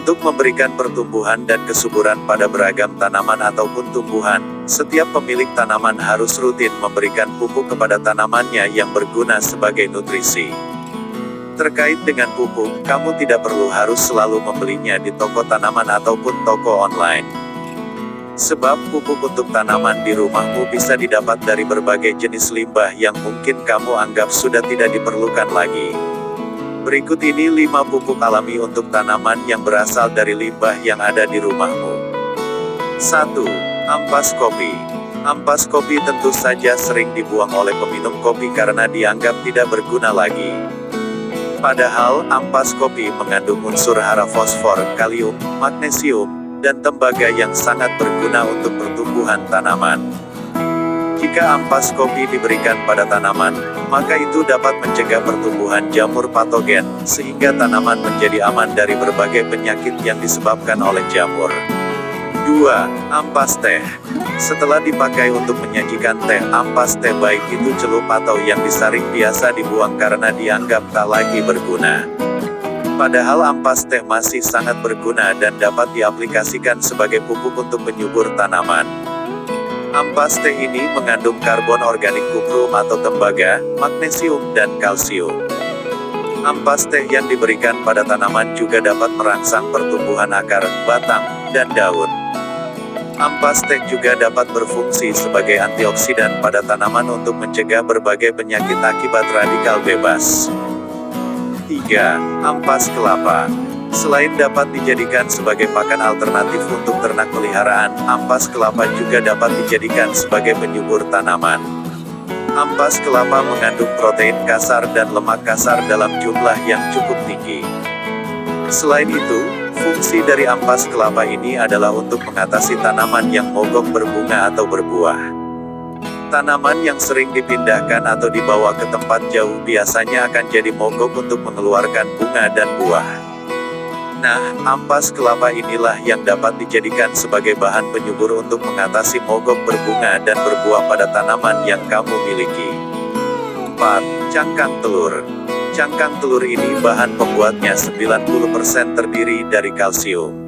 Untuk memberikan pertumbuhan dan kesuburan pada beragam tanaman ataupun tumbuhan, setiap pemilik tanaman harus rutin memberikan pupuk kepada tanamannya yang berguna sebagai nutrisi. Terkait dengan pupuk, kamu tidak perlu harus selalu membelinya di toko tanaman ataupun toko online. Sebab pupuk untuk tanaman di rumahmu bisa didapat dari berbagai jenis limbah yang mungkin kamu anggap sudah tidak diperlukan lagi. Berikut ini 5 pupuk alami untuk tanaman yang berasal dari limbah yang ada di rumahmu. 1. Ampas kopi. Ampas kopi tentu saja sering dibuang oleh peminum kopi karena dianggap tidak berguna lagi. Padahal, ampas kopi mengandung unsur hara fosfor, kalium, magnesium, dan tembaga yang sangat berguna untuk pertumbuhan tanaman. Jika ampas kopi diberikan pada tanaman, maka itu dapat mencegah pertumbuhan jamur patogen, sehingga tanaman menjadi aman dari berbagai penyakit yang disebabkan oleh jamur. 2. Ampas teh. Setelah dipakai untuk menyajikan teh, ampas teh baik itu celup atau yang disaring biasa dibuang karena dianggap tak lagi berguna. Padahal ampas teh masih sangat berguna dan dapat diaplikasikan sebagai pupuk untuk menyubur tanaman. Ampas teh ini mengandung karbon organik kuprum atau tembaga, magnesium, dan kalsium. Ampas teh yang diberikan pada tanaman juga dapat merangsang pertumbuhan akar, batang, dan daun. Ampas teh juga dapat berfungsi sebagai antioksidan pada tanaman untuk mencegah berbagai penyakit akibat radikal bebas. 3. Ampas kelapa. Selain dapat dijadikan sebagai pakan alternatif untuk ternak peliharaan, ampas kelapa juga dapat dijadikan sebagai penyubur tanaman. Ampas kelapa mengandung protein kasar dan lemak kasar dalam jumlah yang cukup tinggi. Selain itu, fungsi dari ampas kelapa ini adalah untuk mengatasi tanaman yang mogok berbunga atau berbuah. Tanaman yang sering dipindahkan atau dibawa ke tempat jauh biasanya akan jadi mogok untuk mengeluarkan bunga dan buah. Nah, ampas kelapa inilah yang dapat dijadikan sebagai bahan penyubur untuk mengatasi mogok berbunga dan berbuah pada tanaman yang kamu miliki. 4. Cangkang telur. Cangkang telur ini bahan pembuatnya 90% terdiri dari kalsium.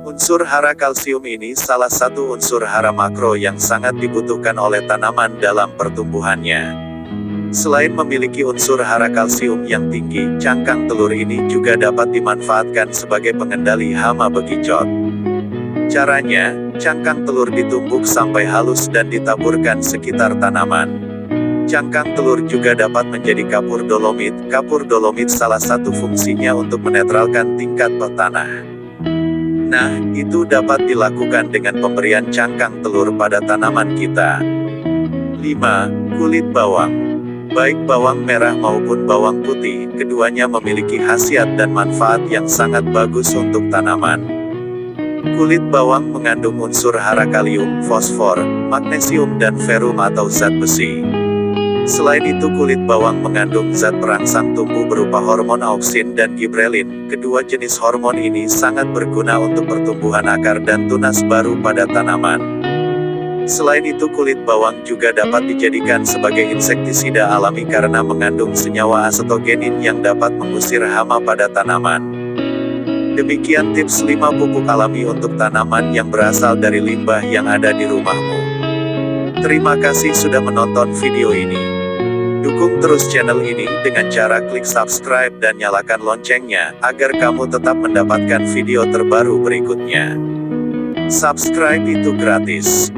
Unsur hara kalsium ini salah satu unsur hara makro yang sangat dibutuhkan oleh tanaman dalam pertumbuhannya. Selain memiliki unsur hara kalsium yang tinggi, cangkang telur ini juga dapat dimanfaatkan sebagai pengendali hama bekicot. Caranya, cangkang telur ditumbuk sampai halus dan ditaburkan sekitar tanaman. Cangkang telur juga dapat menjadi kapur dolomit. Kapur dolomit salah satu fungsinya untuk menetralkan tingkat petanah. Nah, itu dapat dilakukan dengan pemberian cangkang telur pada tanaman kita. 5. Kulit bawang. Baik bawang merah maupun bawang putih, keduanya memiliki khasiat dan manfaat yang sangat bagus untuk tanaman. Kulit bawang mengandung unsur hara kalium, fosfor, magnesium dan ferum atau zat besi. Selain itu kulit bawang mengandung zat perangsang tumbuh berupa hormon auksin dan gibrelin. Kedua jenis hormon ini sangat berguna untuk pertumbuhan akar dan tunas baru pada tanaman. Selain itu kulit bawang juga dapat dijadikan sebagai insektisida alami karena mengandung senyawa asetogenin yang dapat mengusir hama pada tanaman. Demikian tips 5 pupuk alami untuk tanaman yang berasal dari limbah yang ada di rumahmu. Terima kasih sudah menonton video ini. Dukung terus channel ini dengan cara klik subscribe dan nyalakan loncengnya, agar kamu tetap mendapatkan video terbaru berikutnya. Subscribe itu gratis.